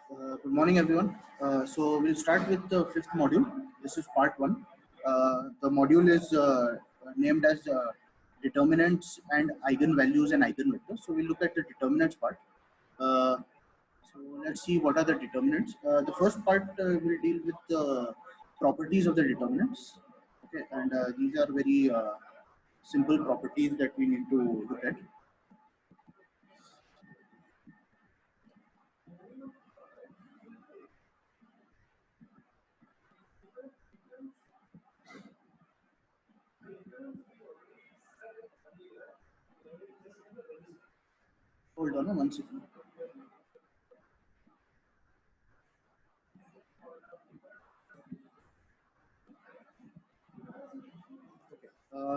Good morning, everyone. So we'll start with the fifth module. This is part one. The module is named as determinants and eigenvalues and eigenvectors. So we'll look at the determinants part. Uh, so let's see what are the determinants. The first part will deal with the properties of the determinants. Okay, and these are very simple properties that we need to look at. Hold on, 1 second.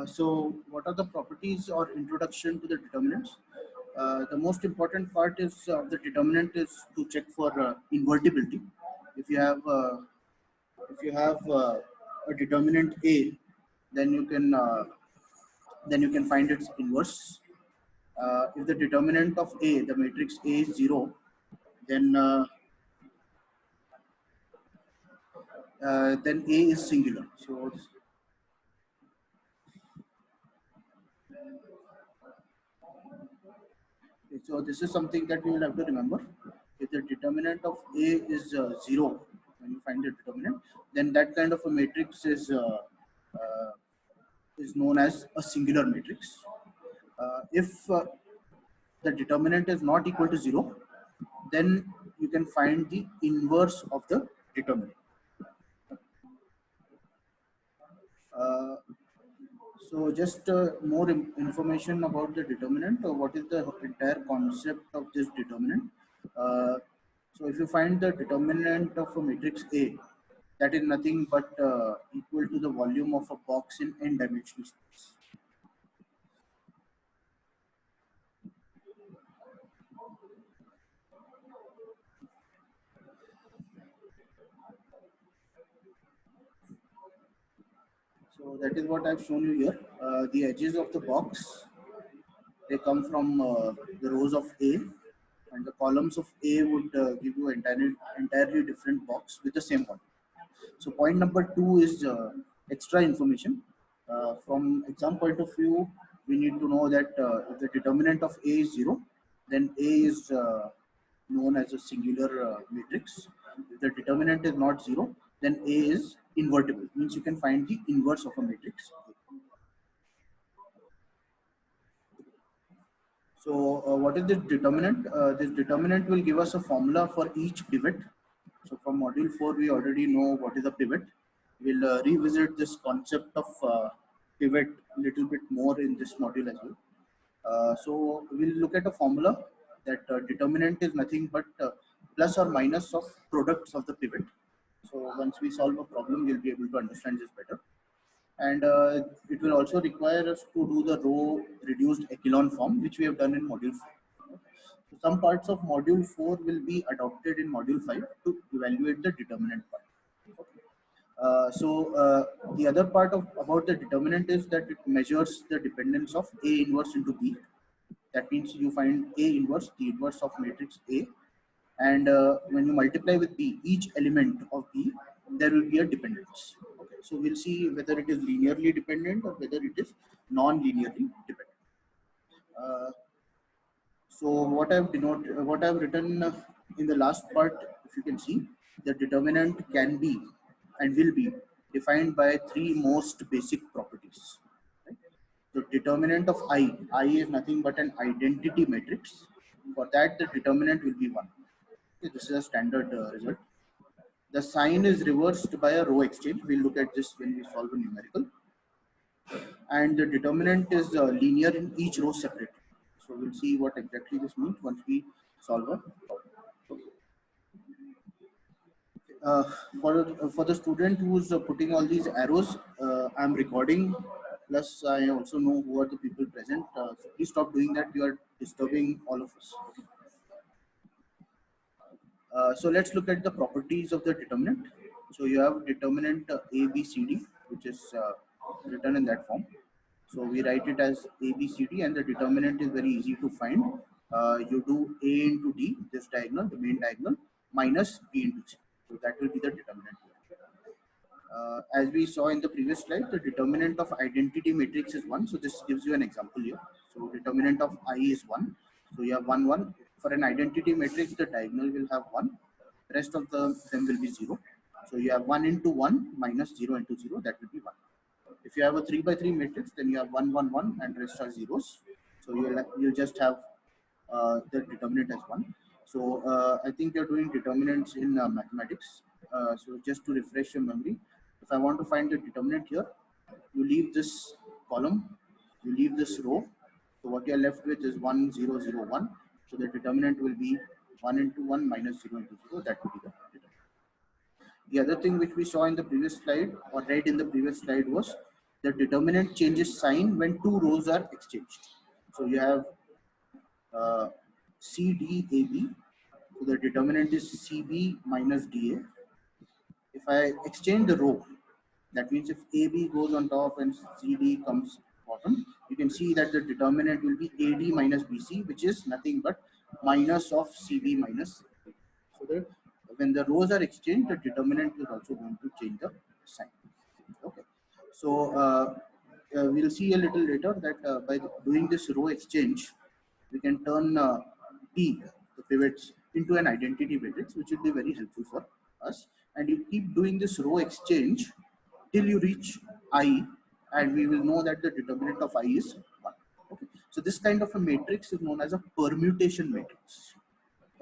So what are the properties or introduction to the determinants? The most important part is of the determinant is to check for invertibility. If you have a determinant A, then you can find its inverse. If the determinant of A, the matrix A is 0, then A is singular. So this is something that you will have to remember. If the determinant of A is 0, when you find the determinant, then that kind of a matrix uh, is known as a singular matrix. If the determinant is not equal to 0, then you can find the inverse of the determinant. Uh, so just more information about the determinant, or what is the entire concept of this determinant. Uh, so if you find the determinant of a matrix A, that is nothing but equal to the volume of a box in n-dimensional space. So that is what I've shown you here. The edges of the box, they come from the rows of A, and the columns of A would give you entirely different box with the same one. So point number two is extra information. From exam point of view, we need to know that if the determinant of A is 0, then A is known as a singular matrix. If the determinant is not 0, then A is invertible. Means you can find the inverse of a matrix. So what is this determinant? This determinant will give us a formula for each pivot. So from module 4, we already know what is a pivot. We'll revisit this concept of pivot a little bit more in this module as well. So we'll look at a formula that determinant is nothing but plus or minus of products of the pivot. So once we solve a problem, we'll be able to understand this better. And it will also require us to do the row reduced echelon form, which we have done in module 4. So some parts of module 4 will be adopted in module 5 to evaluate the determinant part. So the other part of about the determinant is that it measures the dependence of A inverse into B. That means you find A inverse, the inverse of matrix A, and when you multiply with B, each element of B, there will be a dependence. Okay. So we'll see whether it is linearly dependent or whether it is non-linearly dependent. Uh, so what I've written in the last part, if you can see, the determinant can be and will be defined by three most basic properties. Right? The determinant of I is nothing but an identity matrix. For that, the determinant will be 1. Okay, this is a standard result. The sign is reversed by a row exchange. We'll look at this when we solve a numerical. And the determinant is linear in each row separately. So we'll see what exactly this means once we solve a problem. Uh, for the student who's putting all these arrows, I'm recording. Plus, I also know who are the people present. So please stop doing that. You are disturbing all of us. So let's look at the properties of the determinant. So you have determinant A, B, C, D, which is written in that form. So we write it as A, B, C, D, and the determinant is very easy to find. You do A into D, this diagonal, the main diagonal, minus B into C. So that will be the determinant here. As we saw in the previous slide, the determinant of identity matrix is 1. So this gives you an example here. So determinant of I is 1. So you have 1, 1. For an identity matrix, the diagonal will have 1. Rest of them will be 0. So you have 1 into 1 minus 0 into 0. That will be 1. If you have a 3 by 3 matrix, then you have 1, 1, 1 and rest are zeros. So you just have the determinant as 1. So I think you're doing determinants in mathematics. So just to refresh your memory, if I want to find the determinant here, you leave this column, you leave this row. So what you're left with is 1, 0, 0, 1. So the determinant will be 1 into 1 minus 0 into 0. That will be the determinant. The other thing which we saw in the previous slide or read in the previous slide was the determinant changes sign when two rows are exchanged. So you have CDAB. So the determinant is CB minus DA. If I exchange the row, that means if AB goes on top and CD comes bottom, you can see that the determinant will be AD minus BC, which is nothing but minus of CB minus A. So that when the rows are exchanged, the determinant is also going to change the sign. Okay. So we'll see a little later that by doing this row exchange, we can turn P, the pivots, into an identity matrix, which will be very helpful for us. And you keep doing this row exchange till you reach I, and we will know that the determinant of I is 1. Okay. So this kind of a matrix is known as a permutation matrix.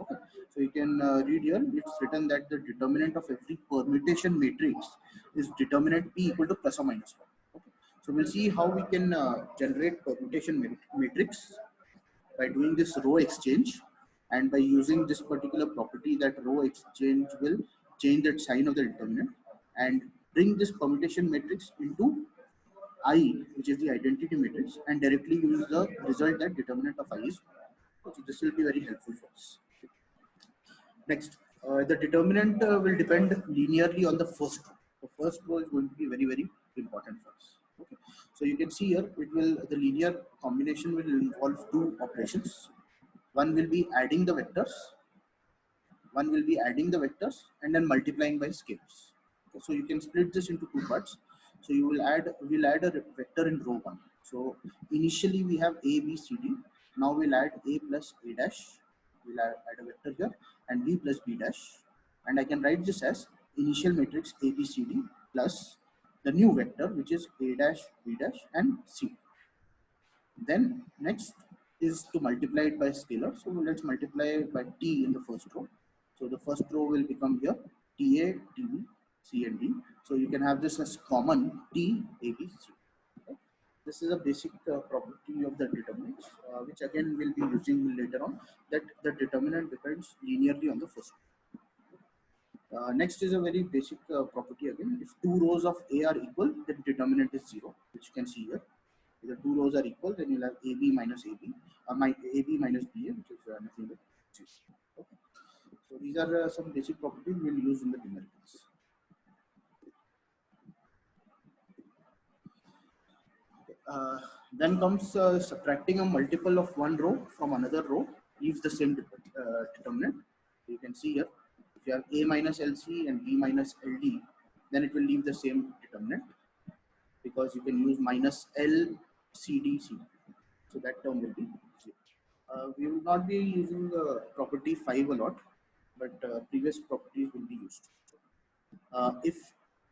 Okay. So you can read here, it's written that the determinant of every permutation matrix is determinant P equal to plus or minus 1. Okay. So we'll see how we can generate permutation matrix by doing this row exchange and by using this particular property that row exchange will change the sign of the determinant and bring this permutation matrix into I, which is the identity matrix, and directly use the result that determinant of I is 1. So this will be very helpful for us. Next, the determinant will depend linearly on the first row. The first row is going to be very, very important for us. Okay. So you can see here, the linear combination will involve two operations. One will be adding the vectors. One will be adding the vectors and then multiplying by scalars. Okay. So you can split this into two parts. So we'll add a vector in row 1. So initially we have A, B, C, D. Now we'll add A plus A dash. We'll add a vector here and B plus B dash. And I can write this as initial matrix A, B, C, D plus the new vector, which is A dash, B dash and C. Then next is to multiply it by scalar. So let's multiply by T in the first row. So the first row will become here TA, TB, C and D. So you can have this as common T, A, B, C. Okay. This is a basic property of the determinants, which again we'll be using later on, that the determinant depends linearly on the first row. Next is a very basic property again. If two rows of A are equal, then determinant is 0, which you can see here. If the two rows are equal, then you'll have AB minus AB, AB minus BA, which is nothing but 0. Okay. So these are some basic properties we'll use in the numericals. Then comes subtracting a multiple of one row from another row leaves the same determinant. You can see here, if you have A minus LC and B minus LD, then it will leave the same determinant because you can use minus LCDC. So that term will be 0. We will not be using property 5 a lot, but previous properties will be used.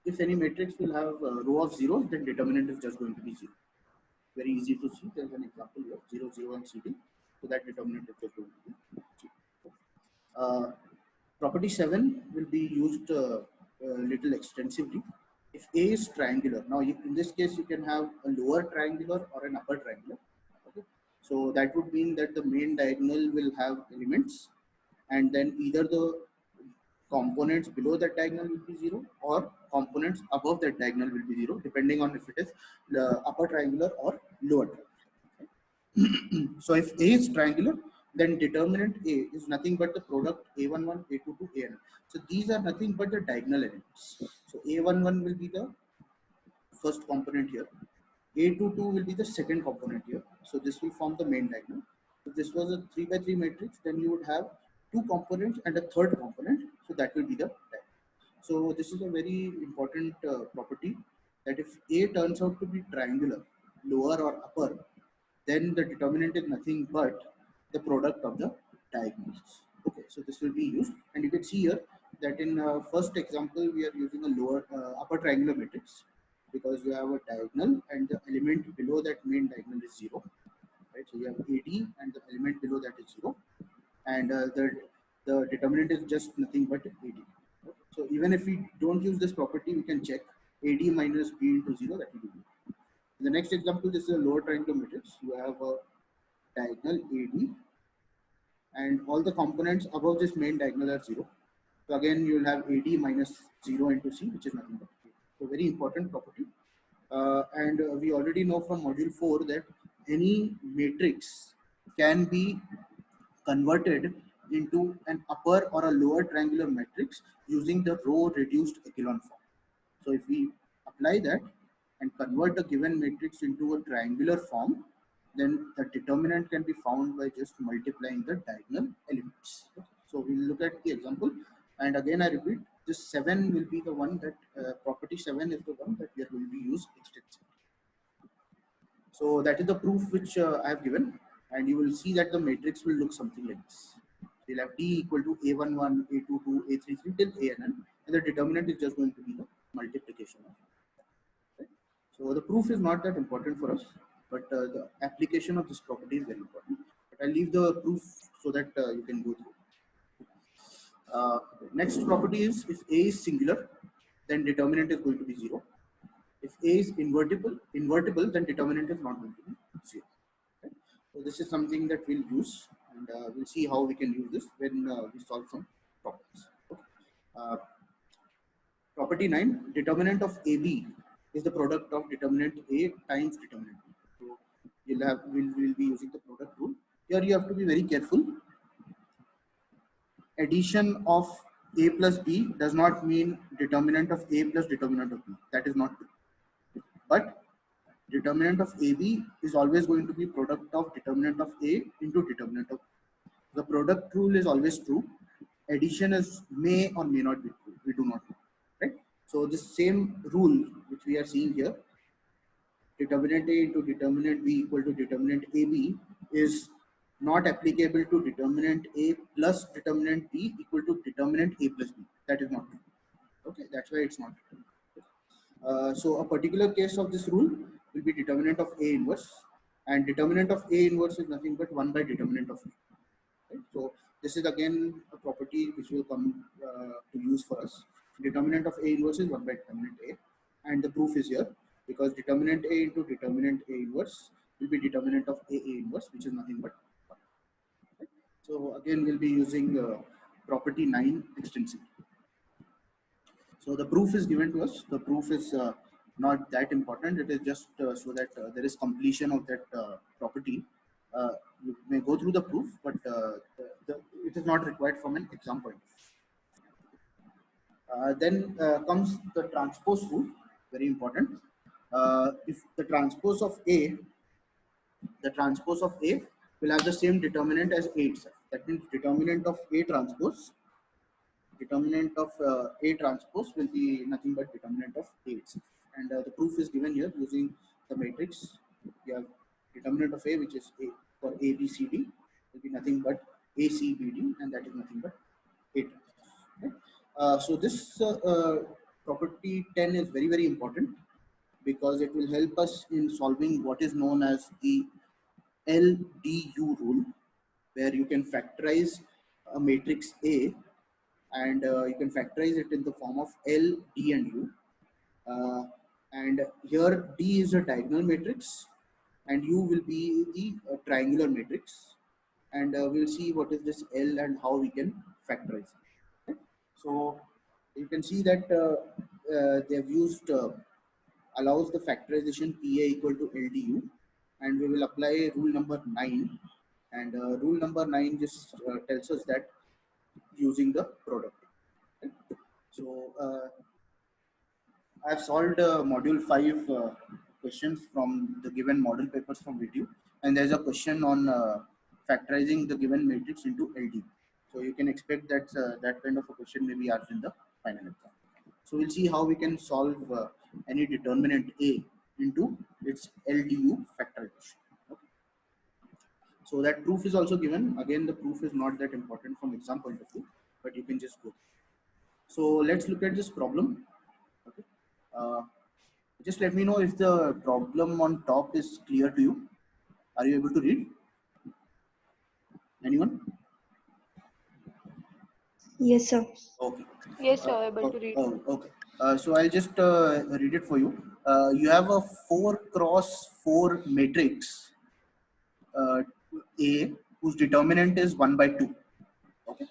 If any matrix will have a row of zeros, then determinant is just going to be 0. Very easy to see. There is an example here, 0, 0 and CD. So that determinant is just going to be 0. Property 7 will be used little extensively. If A is triangular, now in this case you can have a lower triangular or an upper triangular. Okay. So that would mean that the main diagonal will have elements, and then either the components below that diagonal will be 0 or components above that diagonal will be 0, depending on if it is the upper triangular or lower triangular. So if A is triangular, then determinant A is nothing but the product A11, A22, AN. So these are nothing but the diagonal elements. So A11 will be the first component here. A22 will be the second component here. So this will form the main diagonal. If this was a 3 by 3 matrix, then you would have two components and a third component, so that will be the type. So this is a very important property, that if A turns out to be triangular, lower or upper, then the determinant is nothing but the product of the diagonals. Okay, so this will be used, and you can see here that in first example we are using a lower upper triangular matrix, because you have a diagonal and the element below that main diagonal is 0, right? So you have AD and the element below that is 0, and the determinant is just nothing but AD. So even if we don't use this property, we can check AD minus B into 0, that will be good. In the next example, this is a lower triangular matrix. You have a diagonal AD, and all the components above this main diagonal are 0. So again, you will have AD minus 0 into C, which is nothing but A. So very important property. And we already know from module 4 that any matrix can be converted into an upper or a lower triangular matrix using the row reduced echelon form. So if we apply that and convert the given matrix into a triangular form, then the determinant can be found by just multiplying the diagonal elements. So we'll look at the example, and again I repeat, this 7 will be the one that property 7 is the one that we are going to use extensively. So that is the proof which I have given, and you will see that the matrix will look something like this. We'll have D equal to A11, A22, A33 till ANN, and the determinant is just going to be the multiplication of. Right? So the proof is not that important for us, but the application of this property is very important. But I'll leave the proof so that you can go through. Next property is, if A is singular, then determinant is going to be 0. If A is invertible, then determinant is not going to be 0. Okay? So this is something that we'll use, and we'll see how we can use this when we solve some problems. Okay? Property 9, determinant of AB is the product of determinant A times determinant B. So we'll be using the product rule. Here you have to be very careful. Addition of A plus B does not mean determinant of A plus determinant of B. That is not true. But determinant of AB is always going to be product of determinant of A into determinant of B. The product rule is always true. Addition is may or may not be true. We do not know. Right? So this same rule which we are seeing here, determinant A into determinant B equal to determinant AB, is not applicable to determinant A plus determinant B equal to determinant A plus B. That is not true. Okay, that's why it's not true. So a particular case of this rule will be determinant of A inverse, and determinant of A inverse is nothing but 1 by determinant of A. Right? So this is again a property which will come to use for us. Determinant of A inverse is 1 by determinant A, and the proof is here, because determinant A into determinant A inverse will be determinant of A inverse, which is nothing but 1. Right? So again we'll be using property 9 extensively. So the proof is given to us. The proof is not that important. It is just so that there is completion of that property. You may go through the proof, but it is not required from an exam point of view. Then comes the transpose rule, very important. If the transpose of A will have the same determinant as A itself. That means determinant of A transpose will be nothing but determinant of A itself. And the proof is given here using the matrix. You have determinant of A, which is A for A, B, C, D, will be nothing but A, C, B, D, and that is nothing but A transpose. Okay? So this property 10 is very, very important, because it will help us in solving what is known as the LDU rule, where you can factorize a matrix A, and you can factorize it in the form of L, D, and U. And here D is a diagonal matrix, and U will be the triangular matrix. And we'll see what is this L and how we can factorize it. Okay? So you can see that they have used allows the factorization PA equal to LDU, and we will apply rule number 9. And rule number 9 just tells us that using the product. Okay? So I have solved module 5 questions from the given model papers from video, and there's a question on factorizing the given matrix into LD. So you can expect that that kind of a question may be asked in the final exam. So we'll see how we can solve any determinant A into its LDU factorization. Okay. So that proof is also given. Again, the proof is not that important from exam point of view, but you can just go. So let's look at this problem. Okay. Uh, just let me know if the problem on top is clear to you. Are you able to read? Anyone? Yes, sir. Okay. Yes, sir, able to read. Okay. So I'll just read it for you. You have a 4x4 matrix A whose determinant is 1 by 2. Okay.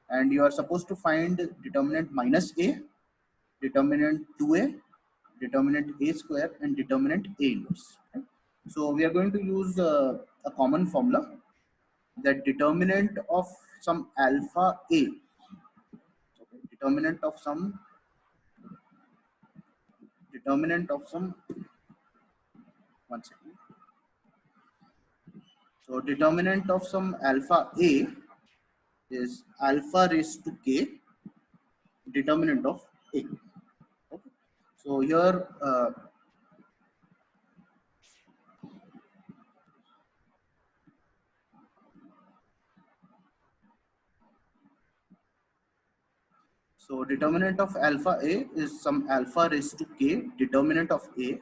And you are supposed to find determinant minus A, determinant 2A, determinant A square, and determinant A inverse. Right? So we are going to use a common formula, that determinant of some alpha A, okay, determinant of some, one second. So determinant of some alpha A is alpha raised to k determinant of A. Okay. So here so determinant of alpha A is some alpha raised to k determinant of A,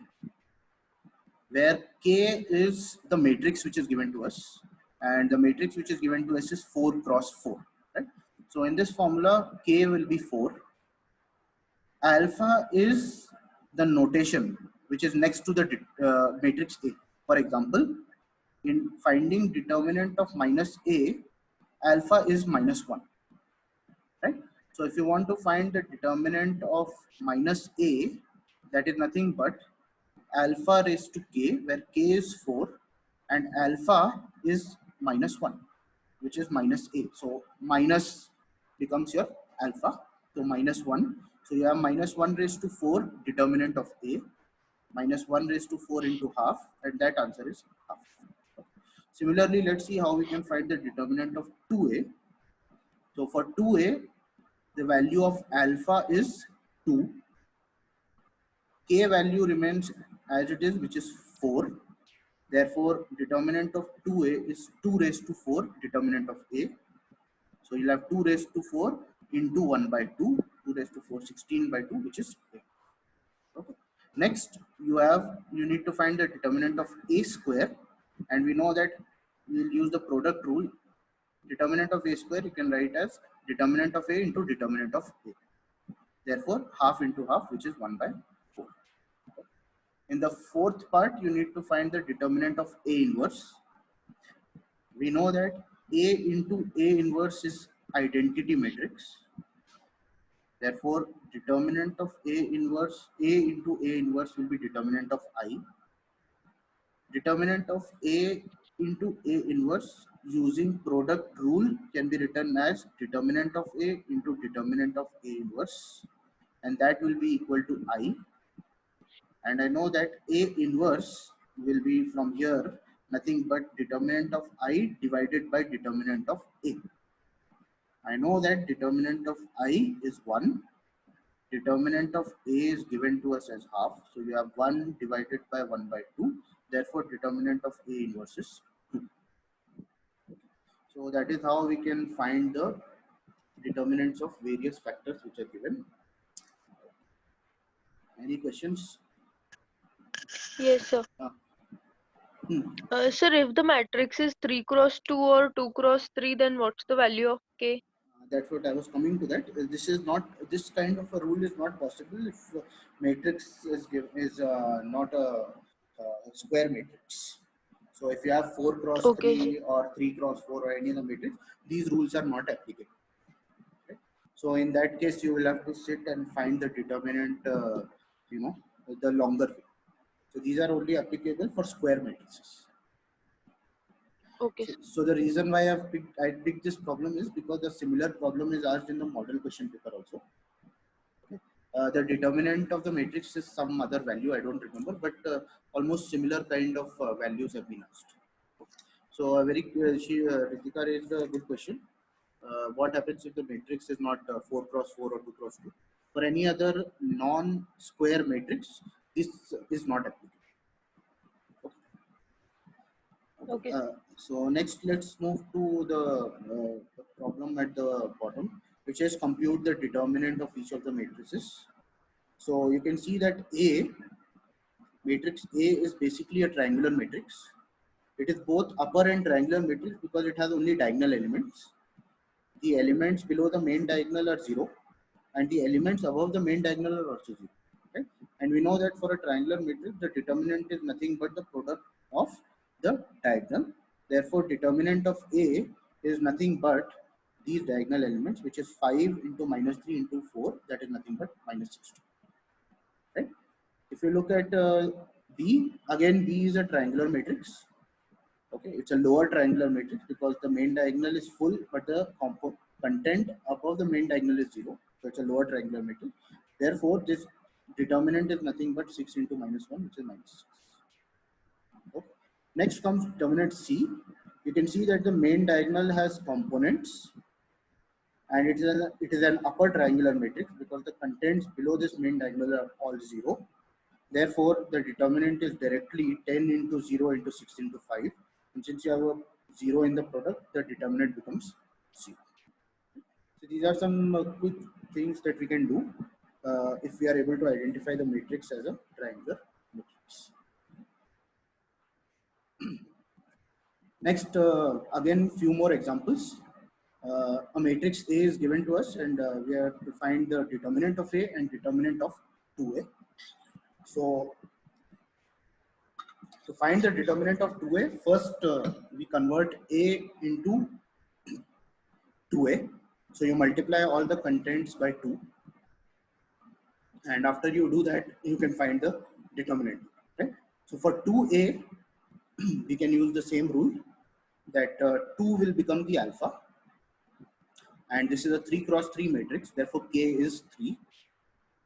where k is the matrix which is given to us, and the matrix which is given to us is 4 cross 4. Right. So in this formula, k will be 4. Alpha is the notation which is next to the matrix A. For example, in finding determinant of minus A, alpha is minus 1. Right? So if you want to find the determinant of minus A, that is nothing but alpha raised to k, where k is 4 and alpha is minus 1, which is minus A. So minus becomes your alpha. So minus 1. So you have minus 1 raised to 4 determinant of A, minus 1 raised to 4 into half, and that answer is half. Similarly, let's see how we can find the determinant of 2A. So for 2A, the value of alpha is 2. K value remains as it is, which is 4. Therefore, determinant of 2A is 2 raised to 4 determinant of A. So you'll have 2 raised to 4 into 1 by 2, 2 raised to 4, 16 by 2, which is A. Okay. Next, you need to find the determinant of A square, and we know that we'll use the product rule. Determinant of A square you can write as determinant of A into determinant of A. Therefore, half into half, which is 1 by 4. In the fourth part, you need to find the determinant of A inverse. We know that A into A inverse is identity matrix. Therefore, determinant of A inverse, A into A inverse will be determinant of I. Determinant of A into A inverse using product rule can be written as determinant of A into determinant of A inverse, and that will be equal to I. And I know that A inverse will be from here nothing but determinant of I divided by determinant of A. I know that determinant of I is 1. Determinant of A is given to us as half. So you have 1 divided by 1 by 2. Therefore, determinant of A inverse is 2. So that is how we can find the determinants of various factors which are given. Any questions? Yes, sir. Hmm. Sir, if the matrix is 3 cross 2 or 2 cross 3, then what's the value of K? That's what I was coming to. That this is not, this kind of a rule is not possible if matrix is not a square matrix. So if you have 4 cross Okay, 3 or 3 cross 4 or any other matrix, these rules are not applicable. Okay? So in that case, you will have to sit and find the determinant, you know, the longer way. So these are only applicable for square matrices. okay, So, sir. so the reason why I picked this problem is because a similar problem is asked in the model question paper also. Okay. The determinant of the matrix is some other value, I don't remember, but almost similar kind of values have been asked. So a very Ritika raised a good question. what happens if the matrix is not 4 cross 4 or 2 cross 2. For any other non-square matrix, this is not applicable. Okay. So next, let's move to the problem at the bottom, which is compute the determinant of each of the matrices. So you can see that matrix A is basically a triangular matrix. It is both upper and triangular matrix because it has only diagonal elements. The elements below the main diagonal are 0, and the elements above the main diagonal are also 0. Right? And we know that for a triangular matrix, the determinant is nothing but the product of the diagonal. Therefore, determinant of A is nothing but these diagonal elements, which is 5 into minus 3 into 4, that is nothing but minus 16. Right? If you look at B, again B is a triangular matrix. Okay, it's a lower triangular matrix because the main diagonal is full, but the content above the main diagonal is 0. So it's a lower triangular matrix. Therefore, this determinant is nothing but 6 into minus 1, which is minus 6. Okay. Next comes determinant C. You can see that the main diagonal has components, and it is an upper triangular matrix because the contents below this main diagonal are all 0. Therefore, the determinant is directly 10 into 0 into 6 into 5. And since you have a 0 in the product, the determinant becomes 0. So these are some quick things that we can do if we are able to identify the matrix as a triangular matrix. Next, again, few more examples. A matrix A is given to us, and we have to find the determinant of A and determinant of 2A. So to find the determinant of 2A, first we convert A into 2A. So you multiply all the contents by 2. And after you do that, you can find the determinant. Right? So for 2A, we can use the same rule that 2 will become the alpha. And this is a 3 cross 3 matrix. Therefore, K is 3.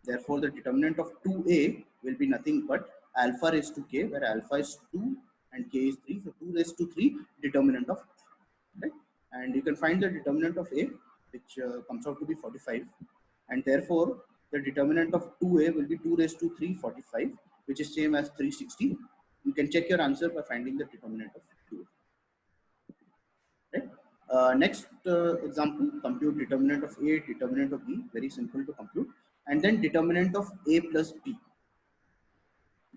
Therefore, the determinant of 2A will be nothing but alpha raised to K, where alpha is 2 and K is 3. So 2 raised to 3, determinant of A. Right? And you can find the determinant of A, which comes out to be 45. And therefore, the determinant of 2A will be 2 raised to 3, 45, which is same as 360. You can check your answer by finding the determinant of 2A. Right? Next example, compute determinant of A, determinant of B, very simple to compute, and then determinant of A plus B.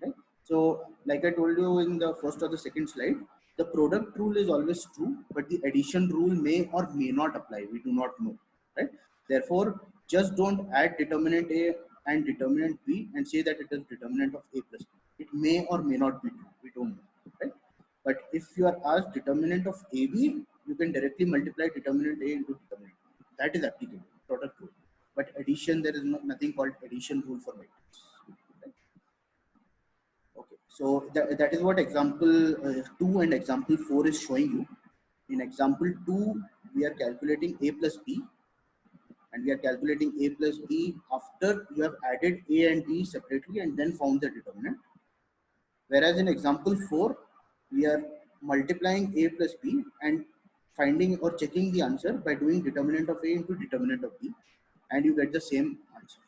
Right? So, like I told you in the first or the second slide, the product rule is always true, but the addition rule may or may not apply. We do not know. Right? Therefore, just don't add determinant A and determinant B and say that it is determinant of A plus B. It may or may not be true. We don't know. Right? But if you are asked determinant of AB, you can directly multiply determinant A into determinant B. That is applicable, product rule. But addition, there is nothing called addition rule for matrix. Right? Okay, so that is what example 2 and example 4 is showing you. In example 2, we are calculating A plus B, and we are calculating A plus B after you have added A and B separately and then found the determinant. Whereas in example 4, we are multiplying A plus B and finding or checking the answer by doing determinant of A into determinant of B, and you get the same answer.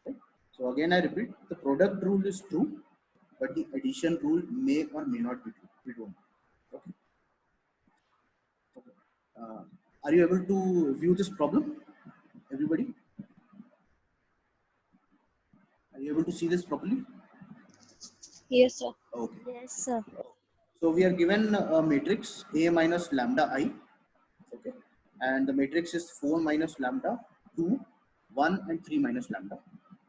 Okay? So again, I repeat, the product rule is true, but the addition rule may or may not be true. We don't know. Okay. Are you able to view this problem, everybody? Are you able to see this properly? Yes, sir. Okay. Yes, sir. So we are given a matrix A minus lambda I. Okay. And the matrix is 4 minus lambda, 2, 1, and 3 minus lambda.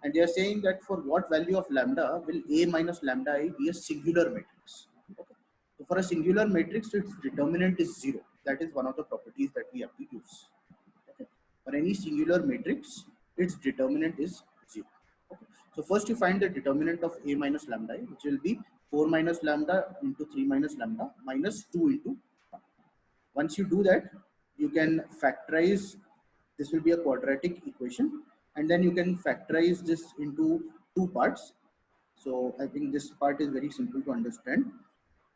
And they are saying that for what value of lambda will A minus lambda I be a singular matrix. Okay. So for a singular matrix, its determinant is 0. That is one of the properties that we have to use. Okay. For any singular matrix, its determinant is 0. Okay. So first you find the determinant of A minus lambda I, which will be 4 minus lambda into 3 minus lambda minus 2 into 1. Once you do that, you can factorize, this will be a quadratic equation, and then you can factorize this into two parts. So I think this part is very simple to understand.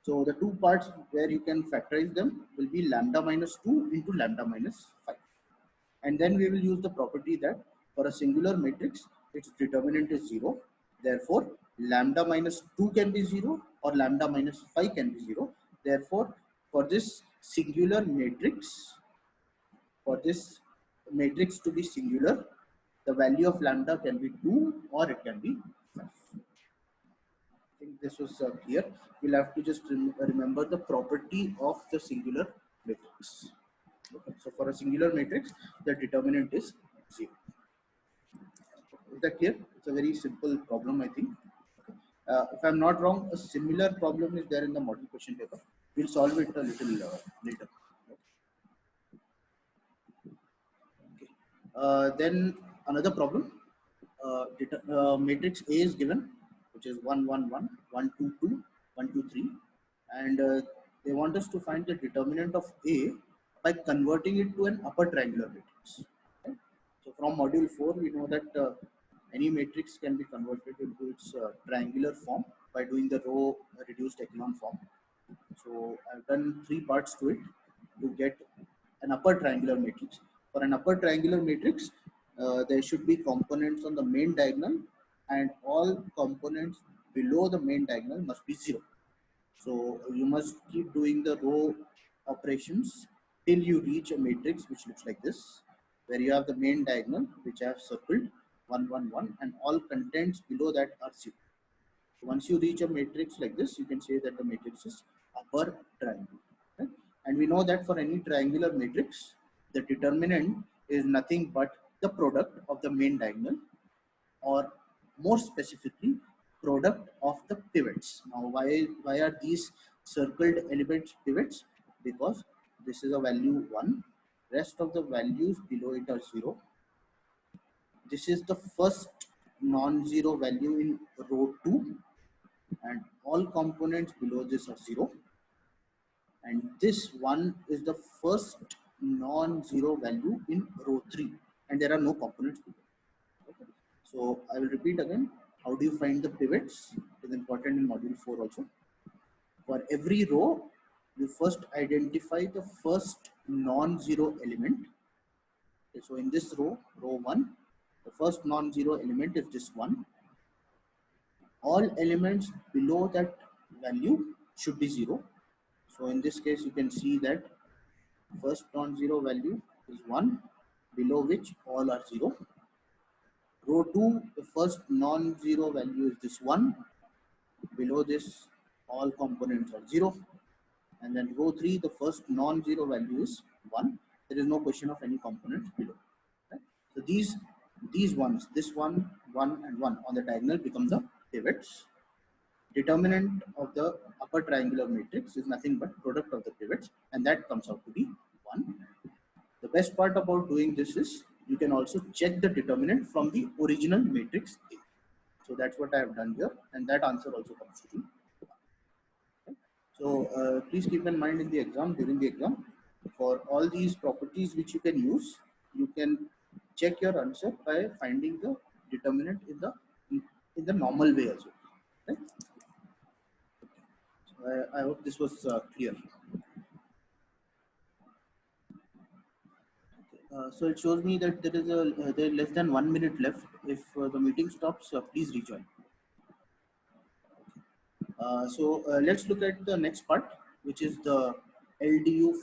So the two parts where you can factorize them will be lambda minus 2 into lambda minus 5. And then we will use the property that for a singular matrix, its determinant is 0. Therefore, lambda minus 2 can be 0 or lambda minus 5 can be 0. Therefore, for this singular matrix, for this matrix to be singular, the value of lambda can be 2 or it can be 5. I think this was clear. We'll have to just remember the property of the singular matrix. Okay. So for a singular matrix, the determinant is 0. Is that clear? It's a very simple problem, I think. If I'm not wrong, a similar problem is there in the model question paper. We'll solve it a little later. Okay. Then another problem. Matrix A is given, which is 1, 1, 1, 1, 2, 2, 1, 2, 3, and they want us to find the determinant of A by converting it to an upper triangular matrix. Okay? So from module 4, we know that any matrix can be converted into its triangular form by doing the row reduced echelon form. So I've done 3 parts to it to get an upper triangular matrix. For an upper triangular matrix, there should be components on the main diagonal and all components below the main diagonal must be 0. So you must keep doing the row operations till you reach a matrix which looks like this, where you have the main diagonal which I have circled 1, 1, 1, and all contents below that are 0. So once you reach a matrix like this, you can say that the matrix is upper triangle. Right? And we know that for any triangular matrix, the determinant is nothing but the product of the main diagonal, or more specifically, product of the pivots. Now, why are these circled elements pivots? Because this is a value 1, rest of the values below it are 0. This is the first non-zero value in row 2, and all components below this are 0. And this one is the first non-zero value in row 3, and there are no components below. Okay. So I will repeat again. How do you find the pivots? It is important in module 4 also. For every row, you first identify the first non-zero element. Okay, so in this row, row 1, the first non-zero element is this 1. All elements below that value should be 0. So in this case, you can see that first non-zero value is 1, below which all are 0. Row 2, the first non-zero value is this 1, below this all components are 0. And then row 3, the first non-zero value is 1. There is no question of any components below. Right? So these ones, this 1, 1, and 1 on the diagonal become the pivots. Determinant of the upper triangular matrix is nothing but product of the pivots, and that comes out to be 1. The best part about doing this is you can also check the determinant from the original matrix A. So that's what I have done here, and that answer also comes to be 1. Okay. So please keep in mind in the exam, during the exam, for all these properties which you can use, you can check your answer by finding the determinant in the normal way as well. Right? I hope this was clear. So it shows me that there is less than 1 minute left. If the meeting stops, please rejoin. So let's look at the next part, which is the LDU